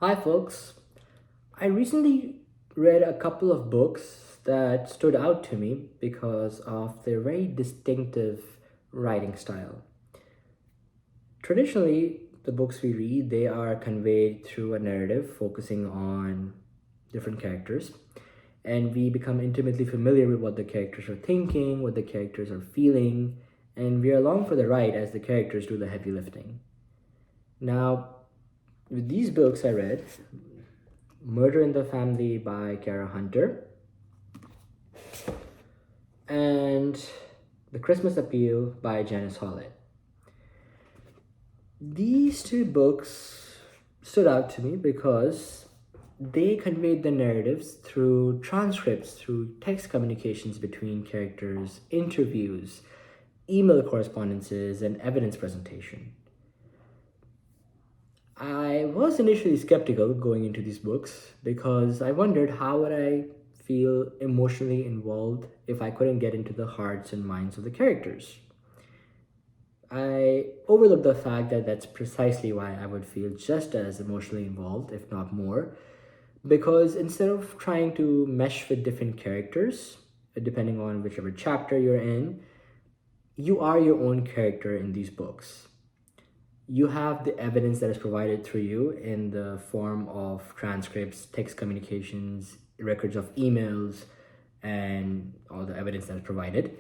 Hi, folks. I recently read a couple of books that stood out to me because of their very distinctive writing style. Traditionally, the books we read, they are conveyed through a narrative focusing on different characters, and we become intimately familiar with what the characters are thinking, what the characters are feeling, and we are along for the ride as the characters do the heavy lifting. Now, with these books I read, Murder in the Family by Kara Hunter and The Christmas Appeal by Janice Hallett. These two books stood out to me because they conveyed the narratives through transcripts, through text communications between characters, interviews, email correspondences, and evidence presentation. I was initially skeptical going into these books because I wondered how would I feel emotionally involved if I couldn't get into the hearts and minds of the characters. I overlooked the fact that that's precisely why I would feel just as emotionally involved, if not more, because instead of trying to mesh with different characters, depending on whichever chapter you're in, you are your own character in these books. You have the evidence that is provided through you in the form of transcripts, text communications, records of emails, and all the evidence that is provided.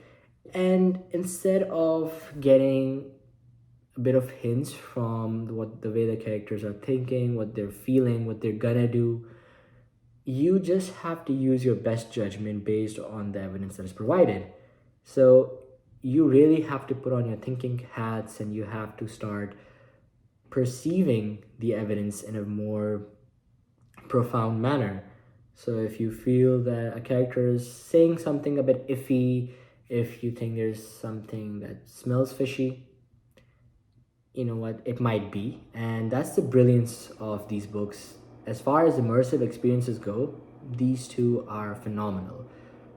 And instead of getting a bit of hints from what the way the characters are thinking, what they're feeling, what they're gonna do, you just have to use your best judgment based on the evidence that is provided. So you really have to put on your thinking hats and you have to start perceiving the evidence in a more profound manner. So if you feel that a character is saying something a bit iffy, if you think there's something that smells fishy, you know what, it might be. And that's the brilliance of these books. As far as immersive experiences go, these two are phenomenal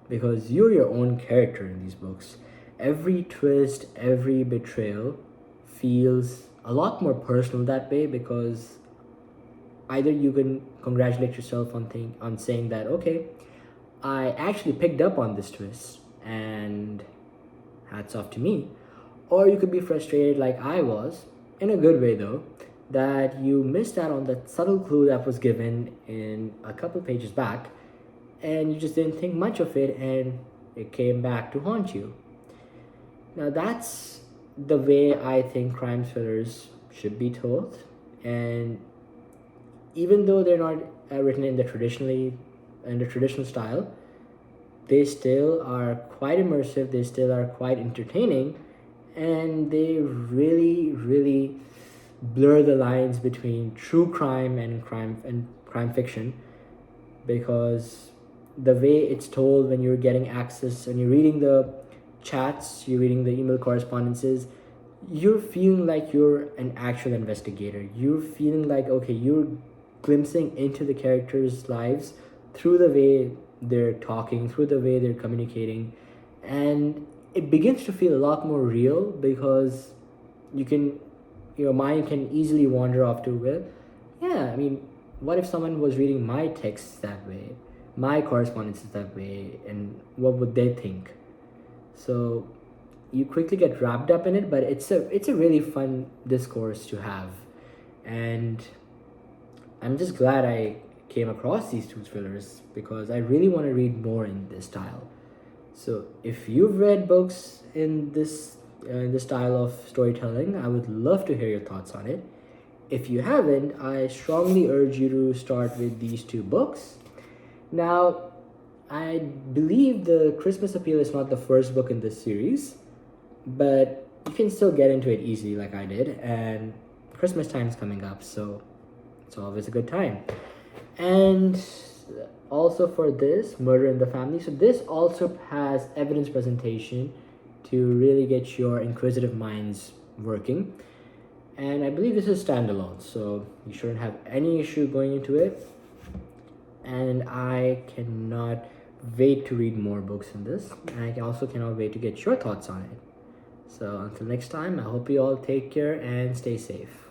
because you're your own character in these books. Every twist, every betrayal feels a lot more personal that way because either you can congratulate yourself on saying that, okay, I actually picked up on this twist and hats off to me, or you could be frustrated like I was, in a good way though, that you missed out on that subtle clue that was given in a couple pages back and you just didn't think much of it and it came back to haunt you. Now that's the way I think crime thrillers should be told, and even though they're not written in the traditional style, they still are quite immersive. They still are quite entertaining, and they really blur the lines between true crime and crime fiction because the way it's told when you're getting access and you're reading the chats, you're reading the email correspondences, you're feeling like you're an actual investigator. You're feeling like, okay, you're glimpsing into the characters' lives through the way they're talking, through the way they're communicating. And it begins to feel a lot more real because your mind can easily wander off to, well, yeah, I mean, what if someone was reading my texts that way, my correspondences that way, and what would they think? So you quickly get wrapped up in it, but it's a really fun discourse to have. And I'm just glad I came across these two thrillers because I really want to read more in this style. So if you've read books in this style of storytelling, I would love to hear your thoughts on it. If you haven't, I strongly urge you to start with these two books. Now, I believe The Christmas Appeal is not the first book in this series, but you can still get into it easily like I did, and Christmas time is coming up, so it's always a good time. And also for this, Murder in the Family, so this also has evidence presentation to really get your inquisitive minds working. And I believe this is standalone, so you shouldn't have any issue going into it. And I cannot wait to read more books in this. And I also cannot wait to get your thoughts on it. So until next time, I hope you all take care and stay safe.